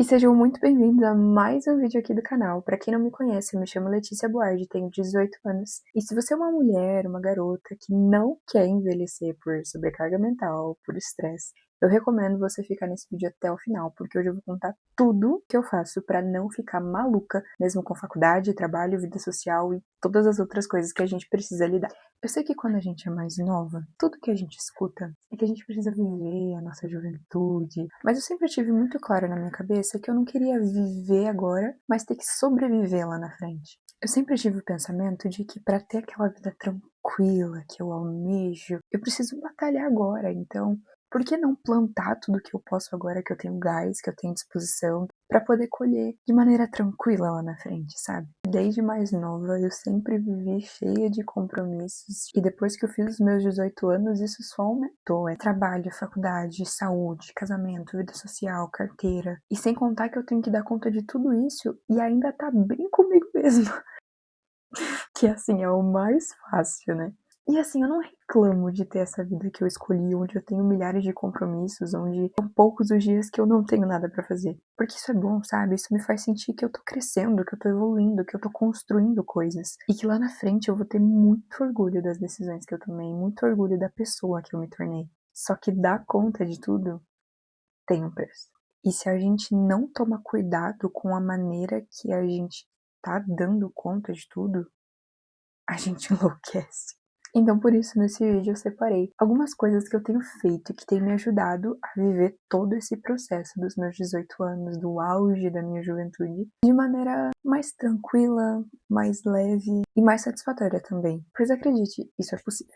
E sejam muito bem-vindos a mais um vídeo aqui do canal. Pra quem não me conhece, eu me chamo Letícia Boardi, tenho 18 anos. E se você é uma mulher, uma garota que não quer envelhecer por sobrecarga mental, por estresse, eu recomendo você ficar nesse vídeo até o final, porque hoje eu vou contar tudo que eu faço pra não ficar maluca, mesmo com faculdade, trabalho, vida social e todas as outras coisas que a gente precisa lidar. Eu sei que quando a gente é mais nova, tudo que a gente escuta é que a gente precisa viver a nossa juventude, mas eu sempre tive muito claro na minha cabeça que eu não queria viver agora, mas ter que sobreviver lá na frente. Eu sempre tive o pensamento de que para ter aquela vida tranquila que eu almejo, eu preciso batalhar agora, então por que não plantar tudo que eu posso agora que eu tenho gás, que eu tenho disposição, para poder colher de maneira tranquila lá na frente, sabe? Desde mais nova, eu sempre vivi cheia de compromissos e depois que eu fiz os meus 18 anos, isso só aumentou. É trabalho, faculdade, saúde, casamento, vida social, carteira. E sem contar que eu tenho que dar conta de tudo isso e ainda tá bem comigo mesmo. Que assim, é o mais fácil, né? E assim, eu não reclamo de ter essa vida que eu escolhi, onde eu tenho milhares de compromissos, onde são poucos os dias que eu não tenho nada pra fazer. Porque isso é bom, sabe? Isso me faz sentir que eu tô crescendo, que eu tô evoluindo, que eu tô construindo coisas. E que lá na frente eu vou ter muito orgulho das decisões que eu tomei, muito orgulho da pessoa que eu me tornei. Só que dar conta de tudo tem um preço. E se a gente não toma cuidado com a maneira que a gente tá dando conta de tudo, a gente enlouquece. Então, por isso, nesse vídeo eu separei algumas coisas que eu tenho feito que tem me ajudado a viver todo esse processo dos meus 18 anos, do auge da minha juventude, de maneira mais tranquila, mais leve e mais satisfatória também. Pois acredite, isso é possível.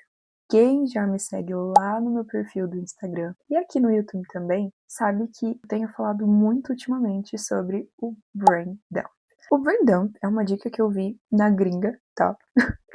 Quem já me segue lá no meu perfil do Instagram e aqui no YouTube também, sabe que eu tenho falado muito ultimamente sobre o Brain Dump. O Brain Dump é uma dica que eu vi na gringa, tá?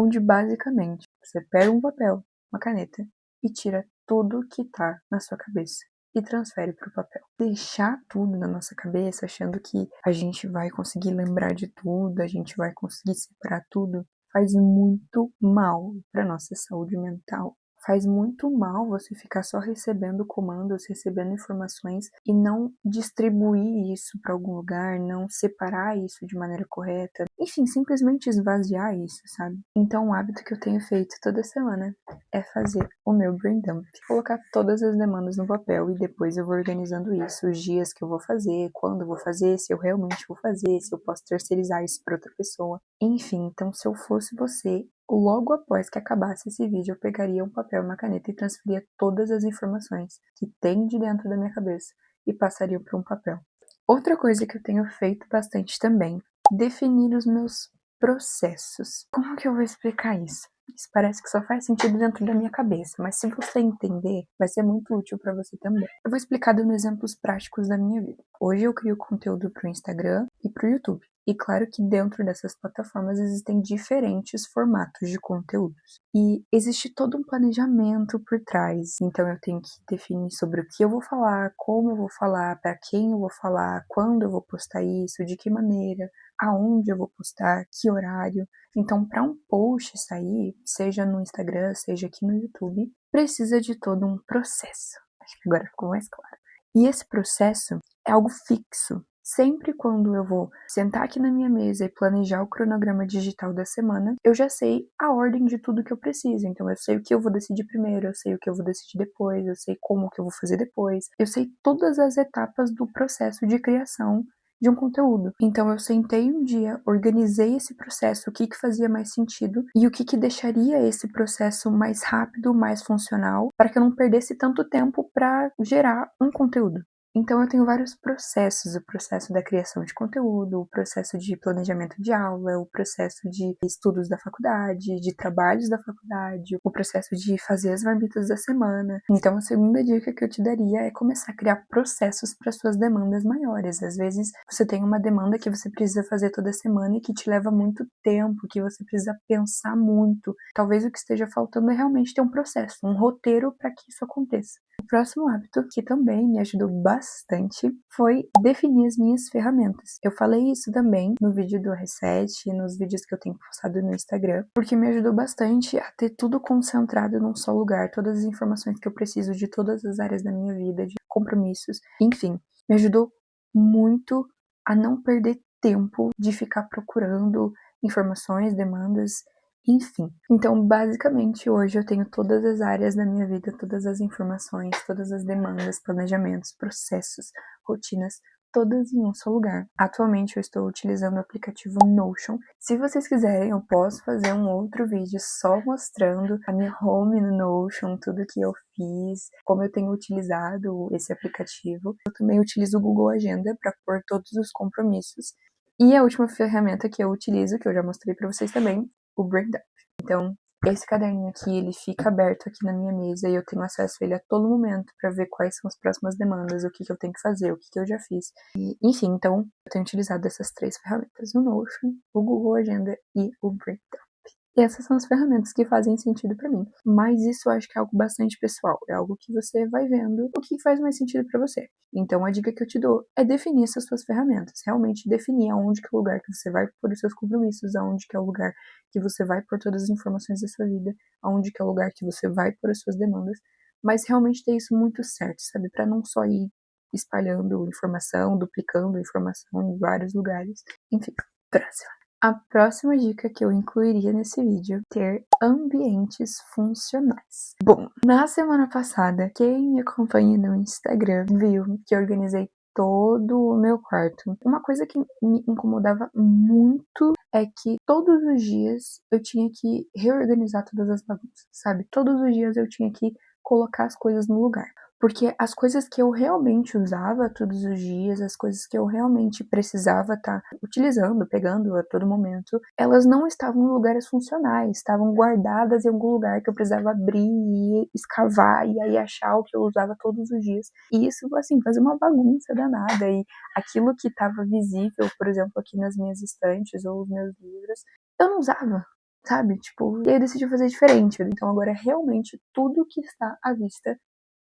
Onde basicamente você pega um papel, uma caneta e tira tudo que tá na sua cabeça e transfere pro papel. Deixar tudo na nossa cabeça achando que a gente vai conseguir lembrar de tudo, a gente vai conseguir separar tudo, faz muito mal para nossa saúde mental. Faz muito mal você ficar só recebendo comandos, recebendo informações e não distribuir isso para algum lugar, não separar isso de maneira correta. Enfim, simplesmente esvaziar isso, sabe? Então, um hábito que eu tenho feito toda semana é fazer o meu brain dump. Colocar todas as demandas no papel e depois eu vou organizando isso, os dias que eu vou fazer, quando eu vou fazer, se eu realmente vou fazer, se eu posso terceirizar isso para outra pessoa. Enfim, então se eu fosse você, logo após que acabasse esse vídeo, eu pegaria um papel e uma caneta e transferia todas as informações que tem de dentro da minha cabeça e passaria para um papel. Outra coisa que eu tenho feito bastante também, definir os meus processos. Como que eu vou explicar isso? Isso parece que só faz sentido dentro da minha cabeça, mas se você entender, vai ser muito útil para você também. Eu vou explicar dando exemplos práticos da minha vida. Hoje eu crio conteúdo para o Instagram e para o YouTube. E claro que dentro dessas plataformas existem diferentes formatos de conteúdos. E existe todo um planejamento por trás. Então eu tenho que definir sobre o que eu vou falar, como eu vou falar, para quem eu vou falar, quando eu vou postar isso, de que maneira, aonde eu vou postar, que horário. Então, para um post sair, seja no Instagram, seja aqui no YouTube, precisa de todo um processo. Acho que agora ficou mais claro. E esse processo é algo fixo. Sempre quando eu vou sentar aqui na minha mesa e planejar o cronograma digital da semana, eu já sei a ordem de tudo que eu preciso. Então, eu sei o que eu vou decidir primeiro, eu sei o que eu vou decidir depois, eu sei como que eu vou fazer depois. Eu sei todas as etapas do processo de criação de um conteúdo. Então, eu sentei um dia, organizei esse processo, o que fazia mais sentido e o que deixaria esse processo mais rápido, mais funcional, para que eu não perdesse tanto tempo para gerar um conteúdo. Então, eu tenho vários processos, o processo da criação de conteúdo, o processo de planejamento de aula, o processo de estudos da faculdade, de trabalhos da faculdade, o processo de fazer as marmitas da semana. Então, a segunda dica que eu te daria é começar a criar processos para suas demandas maiores. Às vezes, você tem uma demanda que você precisa fazer toda semana e que te leva muito tempo, que você precisa pensar muito. Talvez o que esteja faltando é realmente ter um processo, um roteiro para que isso aconteça. O próximo hábito, que também me ajudou bastante, foi definir as minhas ferramentas. Eu falei isso também no vídeo do Reset e nos vídeos que eu tenho postado no Instagram, porque me ajudou bastante a ter tudo concentrado num só lugar, todas as informações que eu preciso de todas as áreas da minha vida, de compromissos, enfim, me ajudou muito a não perder tempo de ficar procurando informações, demandas, enfim. Então, basicamente, hoje eu tenho todas as áreas da minha vida, todas as informações, todas as demandas, planejamentos, processos, rotinas, todas em um só lugar. Atualmente eu estou utilizando o aplicativo Notion. Se vocês quiserem, eu posso fazer um outro vídeo só mostrando a minha home no Notion, tudo que eu fiz, como eu tenho utilizado esse aplicativo. Eu também utilizo o Google Agenda para pôr todos os compromissos. E a última ferramenta que eu utilizo, que eu já mostrei para vocês também, o Breakdown. Então, esse caderninho aqui, ele fica aberto aqui na minha mesa e eu tenho acesso a ele a todo momento para ver quais são as próximas demandas, o que eu tenho que fazer, o que eu já fiz. E, enfim, então, eu tenho utilizado essas 3 ferramentas, o Notion, o Google Agenda e o Breakdown. E essas são as ferramentas que fazem sentido para mim. Mas isso eu acho que é algo bastante pessoal. É algo que você vai vendo o que faz mais sentido para você. Então a dica que eu te dou é definir essas suas ferramentas. Realmente definir aonde que é o lugar que você vai pôr os seus compromissos, aonde que é o lugar que você vai pôr todas as informações da sua vida, aonde que é o lugar que você vai pôr as suas demandas. Mas realmente ter isso muito certo, sabe? Para não só ir espalhando informação, duplicando informação em vários lugares. Enfim, próximo. A próxima dica que eu incluiria nesse vídeo é ter ambientes funcionais. Bom, na semana passada, quem me acompanha no Instagram viu que eu organizei todo o meu quarto. Uma coisa que me incomodava muito é que todos os dias eu tinha que reorganizar todas as bagunças, sabe? Todos os dias eu tinha que colocar as coisas no lugar. Porque as coisas que eu realmente usava todos os dias, as coisas que eu realmente precisava estar utilizando, pegando a todo momento, elas não estavam em lugares funcionais, estavam guardadas em algum lugar que eu precisava abrir e escavar e aí achar o que eu usava todos os dias. E isso, assim, fazia uma bagunça danada. E aquilo que estava visível, por exemplo, aqui nas minhas estantes ou os meus livros, eu não usava. Sabe? Tipo, e aí eu decidi fazer diferente. Então agora realmente tudo que está à vista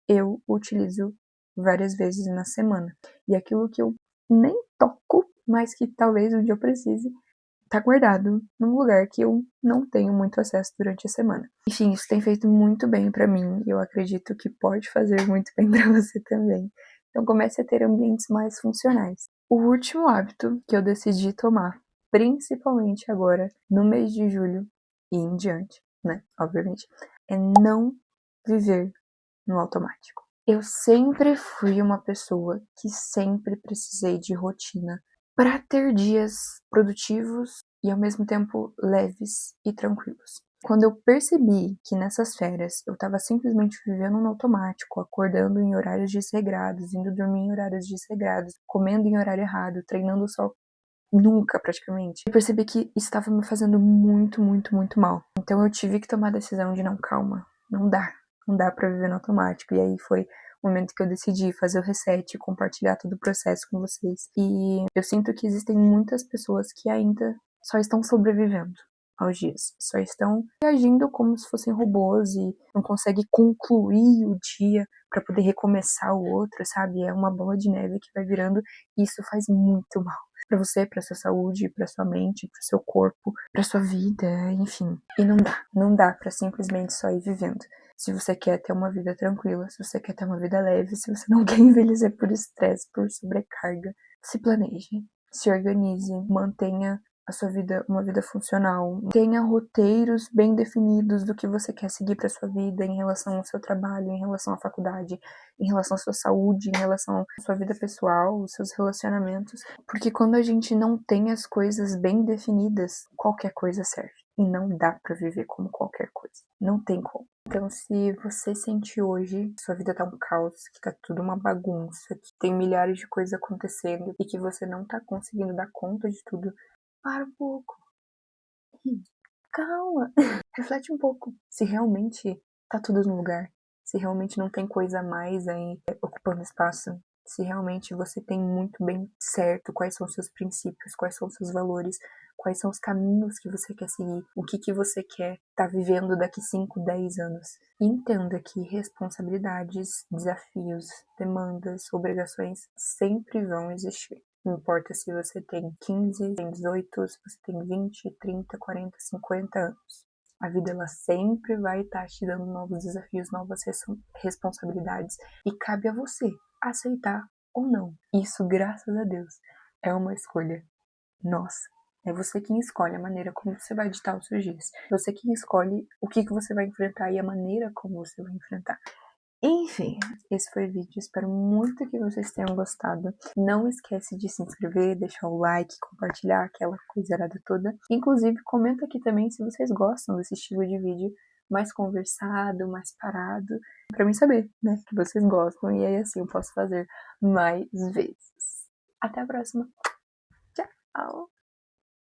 eu utilizo várias vezes na semana. E aquilo que eu nem toco, mas que talvez um dia eu precise, tá guardado num lugar que eu não tenho muito acesso durante a semana. Enfim, isso tem feito muito bem pra mim e eu acredito que pode fazer muito bem pra você também. Então comece a ter ambientes mais funcionais. O último hábito que eu decidi tomar, principalmente agora no mês de julho e em diante, né, obviamente, é não viver no automático. Eu sempre fui uma pessoa que sempre precisei de rotina para ter dias produtivos e ao mesmo tempo leves e tranquilos. Quando eu percebi que nessas férias eu estava simplesmente vivendo no automático, acordando em horários desregrados, indo dormir em horários desregrados, comendo em horário errado, treinando só nunca praticamente, eu percebi que estava me fazendo muito, muito, muito mal. Então eu tive que tomar a decisão de não, calma, não dá. Não dá pra viver no automático. E aí foi o momento que eu decidi fazer o reset e compartilhar todo o processo com vocês. E eu sinto que existem muitas pessoas que ainda só estão sobrevivendo aos dias. Só estão reagindo como se fossem robôs e não conseguem concluir o dia para poder recomeçar o outro, sabe? É uma bola de neve que vai virando e isso faz muito mal para você, para sua saúde, para sua mente, para seu corpo, para sua vida, enfim. E não dá para simplesmente só ir vivendo. Se você quer ter uma vida tranquila, se você quer ter uma vida leve, se você não quer envelhecer por estresse, por sobrecarga, se planeje, se organize, mantenha a sua vida uma vida funcional, tenha roteiros bem definidos do que você quer seguir para sua vida em relação ao seu trabalho, em relação à faculdade, em relação à sua saúde, em relação à sua vida pessoal, os seus relacionamentos, porque quando a gente não tem as coisas bem definidas, qualquer coisa serve. E não dá para viver como qualquer coisa. Não tem como. Então, se você sente hoje que sua vida tá um caos, que tá tudo uma bagunça, que tem milhares de coisas acontecendo e que você não tá conseguindo dar conta de tudo, para um pouco. Calma. Reflete um pouco. Se realmente tá tudo no lugar. Se realmente não tem coisa a mais aí ocupando espaço. Se realmente você tem muito bem certo quais são os seus princípios, quais são os seus valores, quais são os caminhos que você quer seguir, o que você quer estar vivendo daqui 5, 10 anos. E entenda que responsabilidades, desafios, demandas, obrigações sempre vão existir. Não importa se você tem 15, tem 18, se você tem 20, 30, 40, 50 anos. A vida ela sempre vai estar te dando novos desafios, novas responsabilidades. E cabe a você aceitar ou não. Isso, graças a Deus, é uma escolha nossa. É você quem escolhe a maneira como você vai ditar os seus dias. Você quem escolhe o que você vai enfrentar e a maneira como você vai enfrentar. Enfim, esse foi o vídeo. Espero muito que vocês tenham gostado. Não esquece de se inscrever, deixar o like, compartilhar aquela coisarada toda. Inclusive, comenta aqui também se vocês gostam desse estilo de vídeo mais conversado, mais parado, pra mim saber, né, que vocês gostam e aí assim eu posso fazer mais vezes. Até a próxima. Tchau!